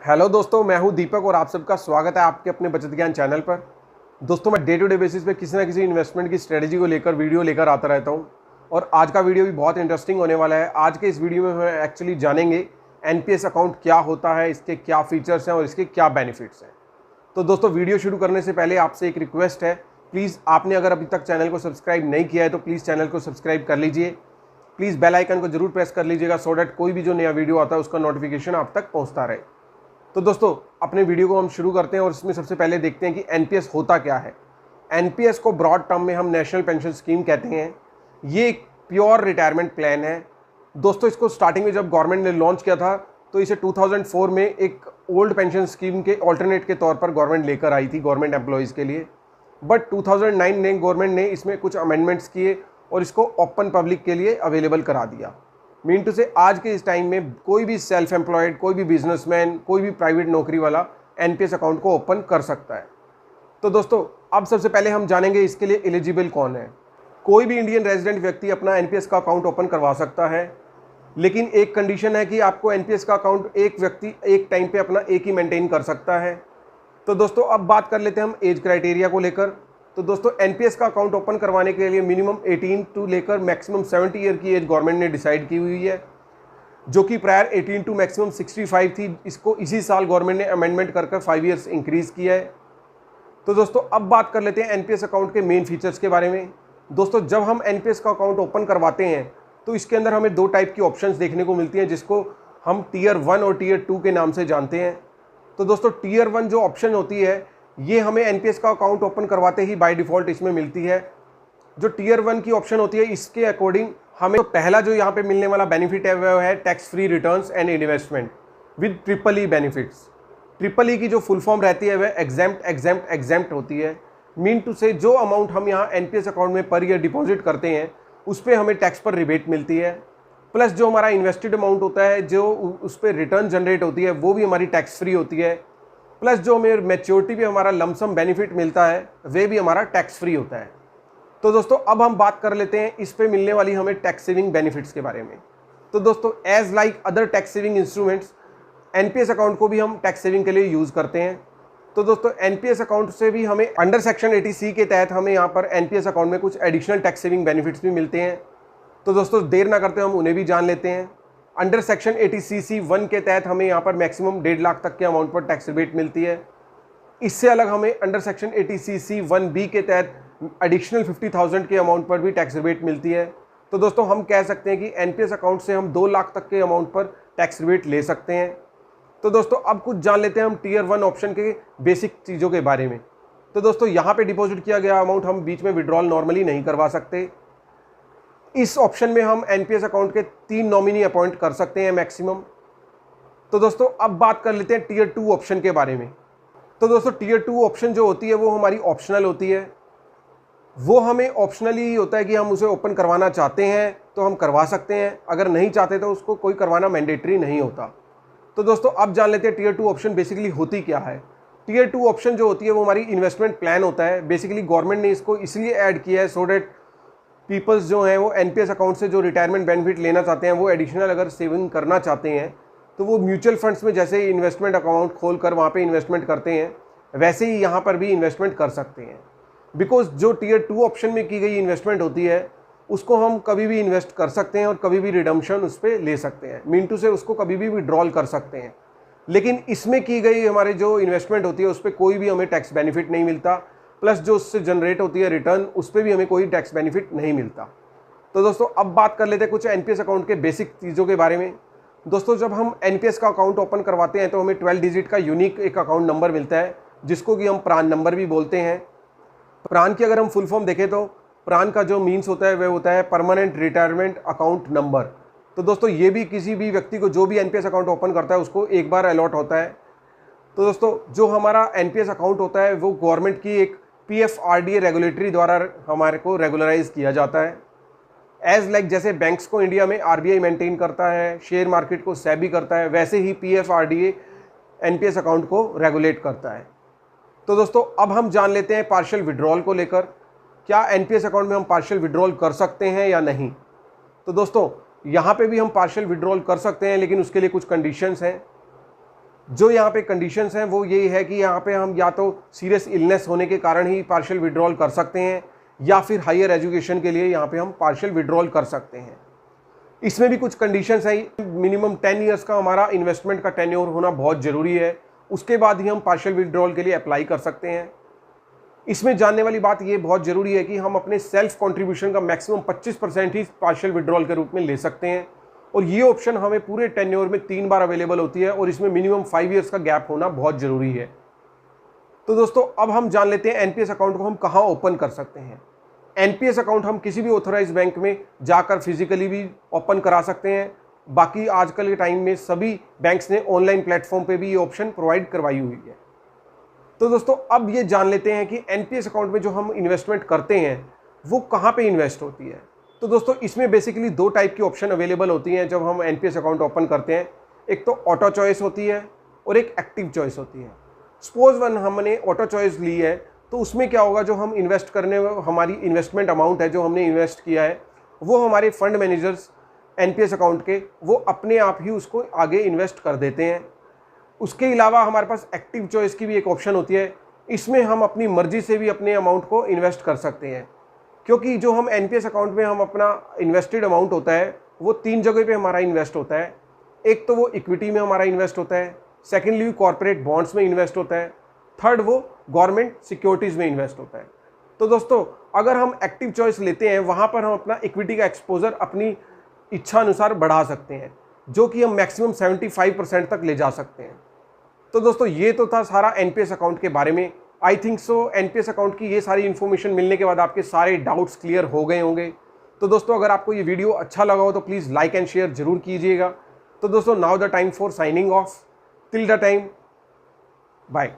Hello दोस्तों, मैं हूं दीपक और आप सबका स्वागत है आपके अपने बचत ज्ञान चैनल पर। दोस्तों, मैं डे टू डे बेसिस पे किसी ना किसी इन्वेस्टमेंट की स्ट्रेटजी को लेकर वीडियो लेकर आता रहता हूं और आज का वीडियो भी बहुत इंटरेस्टिंग होने वाला है। आज के इस वीडियो में हम एक्चुअली जानेंगे एनपीएस अकाउंट क्या होता है, इसके क्या फीचर्स हैं और इसके क्या बेनिफिट्स हैं। तो दोस्तों, वीडियो शुरू करने से पहले आपसे एक रिक्वेस्ट है, प्लीज़ आपने अगर अभी तक चैनल को सब्सक्राइब नहीं किया है तो प्लीज़ चैनल को सब्सक्राइब कर लीजिए। प्लीज़ बेल आइकन को जरूर प्रेस कर लीजिएगा सो डैट कोई भी जो नया वीडियो आता है उसका नोटिफिकेशन आप तक पहुंचता रहे। तो दोस्तों, अपने वीडियो को हम शुरू करते हैं और इसमें सबसे पहले देखते हैं कि एनपीएस होता क्या है। एनपीएस को ब्रॉड टर्म में हम नेशनल पेंशन स्कीम कहते हैं। ये एक प्योर रिटायरमेंट प्लान है। दोस्तों, इसको स्टार्टिंग में जब गवर्नमेंट ने लॉन्च किया था तो इसे 2004 में एक ओल्ड पेंशन स्कीम के ऑल्टरनेट के तौर पर गवर्नमेंट लेकर आई थी गवर्नमेंट एम्प्लॉयज़ के लिए। बट 2009 में गवर्नमेंट ने इसमें कुछ अमेंडमेंट्स किए और इसको ओपन पब्लिक के लिए अवेलेबल करा दिया। मीन टू से आज के इस टाइम में कोई भी सेल्फ एम्प्लॉयड, कोई भी बिजनेसमैन, कोई भी प्राइवेट नौकरी वाला एनपीएस अकाउंट को ओपन कर सकता है। तो दोस्तों, अब सबसे पहले हम जानेंगे इसके लिए एलिजिबल कौन है। कोई भी इंडियन रेजिडेंट व्यक्ति अपना एनपीएस का अकाउंट ओपन करवा सकता है, लेकिन एक कंडीशन है कि आपको एनपीएस का अकाउंट एक व्यक्ति एक टाइम पे अपना एक ही मेंटेन कर सकता है। तो दोस्तों, अब बात कर लेते हैं हम एज क्राइटेरिया को लेकर। तो दोस्तों, एनपीएस का अकाउंट ओपन करवाने के लिए मिनिमम 18 टू लेकर मैक्सिमम 70 ईयर की एज गवर्नमेंट ने डिसाइड की हुई है, जो कि प्रायर 18 टू मैक्सिमम 65 थी। इसको इसी साल गवर्नमेंट ने अमेंडमेंट कर 5 ईयर्स इंक्रीज किया है। तो दोस्तों, अब बात कर लेते हैं एनपीएस अकाउंट के मेन फीचर्स के बारे में। दोस्तों, जब हम एनपीएस का अकाउंट ओपन करवाते हैं तो इसके अंदर हमें दो टाइप की ऑप्शंस देखने को मिलती हैं, जिसको हम टीयर 1 और टीयर 2 के नाम से जानते हैं। तो दोस्तों, टीयर 1 जो ऑप्शन होती है ये हमें एनपीएस का अकाउंट ओपन करवाते ही बाय डिफ़ॉल्ट इसमें मिलती है। जो टीयर 1 की ऑप्शन होती है इसके अकॉर्डिंग हमें तो पहला जो यहाँ पे मिलने वाला बेनिफिट है वह है tax free returns and investment with triple E benefits. Triple E की जो फुल फॉर्म रहती है वह एग्जेम्प्ट होती है। मीन टू से जो अमाउंट हम यहाँ एनपीएस अकाउंट में पर ईयर डिपॉजिट करते हैं उस पर हमें टैक्स पर रिबेट मिलती है, प्लस जो हमारा इन्वेस्टेड अमाउंट होता है जो उस पर रिटर्न जनरेट होती है वो भी हमारी टैक्स फ्री होती है, प्लस जो हमें मैच्योरिटी पे हमारा लमसम बेनिफिट मिलता है वे भी हमारा टैक्स फ्री होता है। तो दोस्तों, अब हम बात कर लेते हैं इस पे मिलने वाली हमें टैक्स सेविंग बेनिफिट्स के बारे में। तो दोस्तों, as like other tax saving instruments, NPS account को भी हम टैक्स सेविंग के लिए यूज़ करते हैं। तो दोस्तों, एनपीएस अकाउंट से भी हमें अंडर सेक्शन 80C के तहत हमें यहाँ पर एनपीएस अकाउंट में कुछ एडिशनल टैक्स सेविंग बेनिफिट्स भी मिलते हैं। तो दोस्तों, देर ना करते हम उन्हें भी जान लेते हैं। अंडर सेक्शन 80CC1 के तहत हमें यहाँ पर मैक्सिमम 1.5 लाख तक के अमाउंट पर टैक्स रिबेट मिलती है। इससे अलग हमें अंडर सेक्शन 80CC1B के तहत एडिशनल 50,000 के अमाउंट पर भी टैक्स रिबेट मिलती है। तो दोस्तों, हम कह सकते हैं कि एनपीएस अकाउंट से हम 2 लाख तक के अमाउंट पर टैक्स रिबेट ले सकते हैं। तो दोस्तों, अब कुछ जान लेते हैं हम टीयर 1 ऑप्शन के बेसिक चीज़ों के बारे में। तो दोस्तों, यहाँ पे डिपॉजिट किया गया अमाउंट हम बीच में विड्रॉल नॉर्मली नहीं करवा सकते। इस ऑप्शन में हम एनपीएस अकाउंट के 3 नॉमिनी अपॉइंट कर सकते हैं मैक्सिमम। तो दोस्तों, अब बात कर लेते हैं टीयर 2 ऑप्शन के बारे में। तो दोस्तों, टीयर 2 ऑप्शन जो होती है वो हमारी ऑप्शनल होती है। वो हमें ऑप्शनली ही होता है कि हम उसे ओपन करवाना चाहते हैं तो हम करवा सकते हैं, अगर नहीं चाहते तो उसको कोई करवाना मैंडेटरी नहीं होता। तो दोस्तों, अब जान लेते हैं टीयर 2 ऑप्शन बेसिकली होती क्या है। टीयर 2 ऑप्शन जो होती है वो हमारी इन्वेस्टमेंट प्लान होता है। बेसिकली गवर्नमेंट ने इसको इसलिए ऐड किया है सो डैट पीपल्स जो हैं वो एनपीएस अकाउंट से जो रिटायरमेंट बेनिफिट लेना चाहते हैं, वो एडिशनल अगर सेविंग करना चाहते हैं तो वो म्यूचुअल फंड्स में जैसे ही इन्वेस्टमेंट अकाउंट खोल कर वहाँ पे इन्वेस्टमेंट करते हैं वैसे ही यहाँ पर भी इन्वेस्टमेंट कर सकते हैं। बिकॉज जो टीयर 2 ऑप्शन में की गई इन्वेस्टमेंट होती है उसको हम कभी भी इन्वेस्ट कर सकते हैं और कभी भी रिडम्पशन उस पर ले सकते हैं, मीन टू से उसको कभी भी विड्रॉल कर सकते हैं। लेकिन इसमें की गई हमारे जो इन्वेस्टमेंट होती है उस पर कोई भी हमें टैक्स बेनिफिट नहीं मिलता, प्लस जो उससे जनरेट होती है रिटर्न उस पर भी हमें कोई टैक्स बेनिफिट नहीं मिलता। तो दोस्तों, अब बात कर लेते हैं कुछ एनपीएस अकाउंट के बेसिक चीज़ों के बारे में। दोस्तों, जब हम एनपीएस का अकाउंट ओपन करवाते हैं तो हमें 12 डिजिट का यूनिक एक अकाउंट नंबर मिलता है, जिसको कि हम प्रान नंबर भी बोलते हैं। प्रान की अगर हम फुल फॉर्म देखें तो प्रान का जो मीन्स होता है वह होता है परमानेंट रिटायरमेंट अकाउंट नंबर। तो दोस्तों, ये भी किसी भी व्यक्ति को जो भी एनपीएस अकाउंट ओपन करता है उसको एक बार अलॉट होता है। तो दोस्तों, जो हमारा एनपीएस अकाउंट होता है वो गवर्नमेंट की एक पीएफआरडीए रेगुलेटरी द्वारा हमारे को रेगुलराइज किया जाता है। एज लाइक जैसे बैंक्स को इंडिया में आरबीआई मेंटेन करता है, शेयर मार्केट को सेबी करता है, वैसे ही पीएफआरडीए एनपीएस अकाउंट को रेगुलेट करता है। तो दोस्तों, अब हम जान लेते हैं पार्शियल विड्रॉल को लेकर। क्या एनपीएस अकाउंट में हम पार्शियल विड्रॉल कर सकते हैं या नहीं। तो दोस्तों, यहाँ पे भी हम पार्शियल विड्रॉल कर सकते हैं, लेकिन उसके लिए कुछ कंडीशंस हैं। जो यहाँ पे कंडीशंस हैं वो ये है कि यहाँ पे हम या तो सीरियस इलनेस होने के कारण ही पार्शियल विड्रॉल कर सकते हैं या फिर हायर एजुकेशन के लिए यहाँ पे हम पार्शियल विड्रॉल कर सकते हैं। इसमें भी कुछ कंडीशंस हैं। मिनिमम 10 ईयर्स का हमारा इन्वेस्टमेंट का टेन्योर होना बहुत ज़रूरी है, उसके बाद ही हम पार्शियल विड्रॉल के लिए अप्लाई कर सकते हैं। इसमें जानने वाली बात ये बहुत ज़रूरी है कि हम अपने सेल्फ कंट्रीब्यूशन का मैक्सिमम 25% ही पार्शियल विड्रॉल के रूप में ले सकते हैं और ये ऑप्शन हमें पूरे टेन्योर में 3 बार अवेलेबल होती है और इसमें मिनिमम 5 ईयर्स का गैप होना बहुत ज़रूरी है। तो दोस्तों अब हम जान लेते हैं एनपीएस अकाउंट को हम कहाँ ओपन कर सकते हैं। एनपीएस अकाउंट हम किसी भी ऑथराइज बैंक में जाकर फिजिकली भी ओपन करा सकते हैं। बाकी आजकल के टाइम में सभी बैंक्स ने ऑनलाइन प्लेटफॉर्म पे भी ये ऑप्शन प्रोवाइड करवाई हुई है। तो दोस्तों अब ये जान लेते हैं कि एनपीएस अकाउंट में जो हम इन्वेस्टमेंट करते हैं वो कहाँ पे इन्वेस्ट होती है। तो दोस्तों इसमें बेसिकली 2 टाइप की ऑप्शन अवेलेबल होती हैं जब हम एनपीएस अकाउंट ओपन करते हैं। एक तो ऑटो चॉइस होती है और एक एक्टिव चॉइस होती है। सपोज वन हमने ऑटो चॉइस ली है तो उसमें क्या होगा, जो हम इन्वेस्ट करने हमारी इन्वेस्टमेंट अमाउंट है जो हमने इन्वेस्ट किया है वो हमारे फंड मैनेजर्स एनपीएस अकाउंट के वो अपने आप ही उसको आगे इन्वेस्ट कर देते हैं। उसके अलावा हमारे पास एक्टिव चॉइस की भी एक ऑप्शन होती है। इसमें हम अपनी मर्जी से भी अपने अमाउंट को इन्वेस्ट कर सकते हैं, क्योंकि जो हम एनपीएस अकाउंट में हम अपना इन्वेस्टेड अमाउंट होता है वो 3 जगह पे हमारा इन्वेस्ट होता है। एक तो वो इक्विटी में हमारा इन्वेस्ट होता है, सेकेंडली कॉर्पोरेट बॉन्ड्स में इन्वेस्ट होता है, थर्ड वो गवर्नमेंट सिक्योरिटीज़ में इन्वेस्ट होता है। तो दोस्तों अगर हम एक्टिव चॉइस लेते हैं वहाँ पर हम अपना इक्विटी का एक्सपोजर अपनी इच्छा अनुसार बढ़ा सकते हैं, जो कि हम मैक्सिमम 75% तक ले जा सकते हैं। तो दोस्तों ये तो था सारा एनपीएस अकाउंट के बारे में। I think so NPS account की ये सारी इन्फॉर्मेशन मिलने के बाद आपके सारे डाउट्स क्लियर हो गए होंगे। तो दोस्तों अगर आपको ये वीडियो अच्छा लगा हो तो प्लीज़ लाइक एंड शेयर जरूर कीजिएगा। तो दोस्तों now the time for signing off, till the time, bye.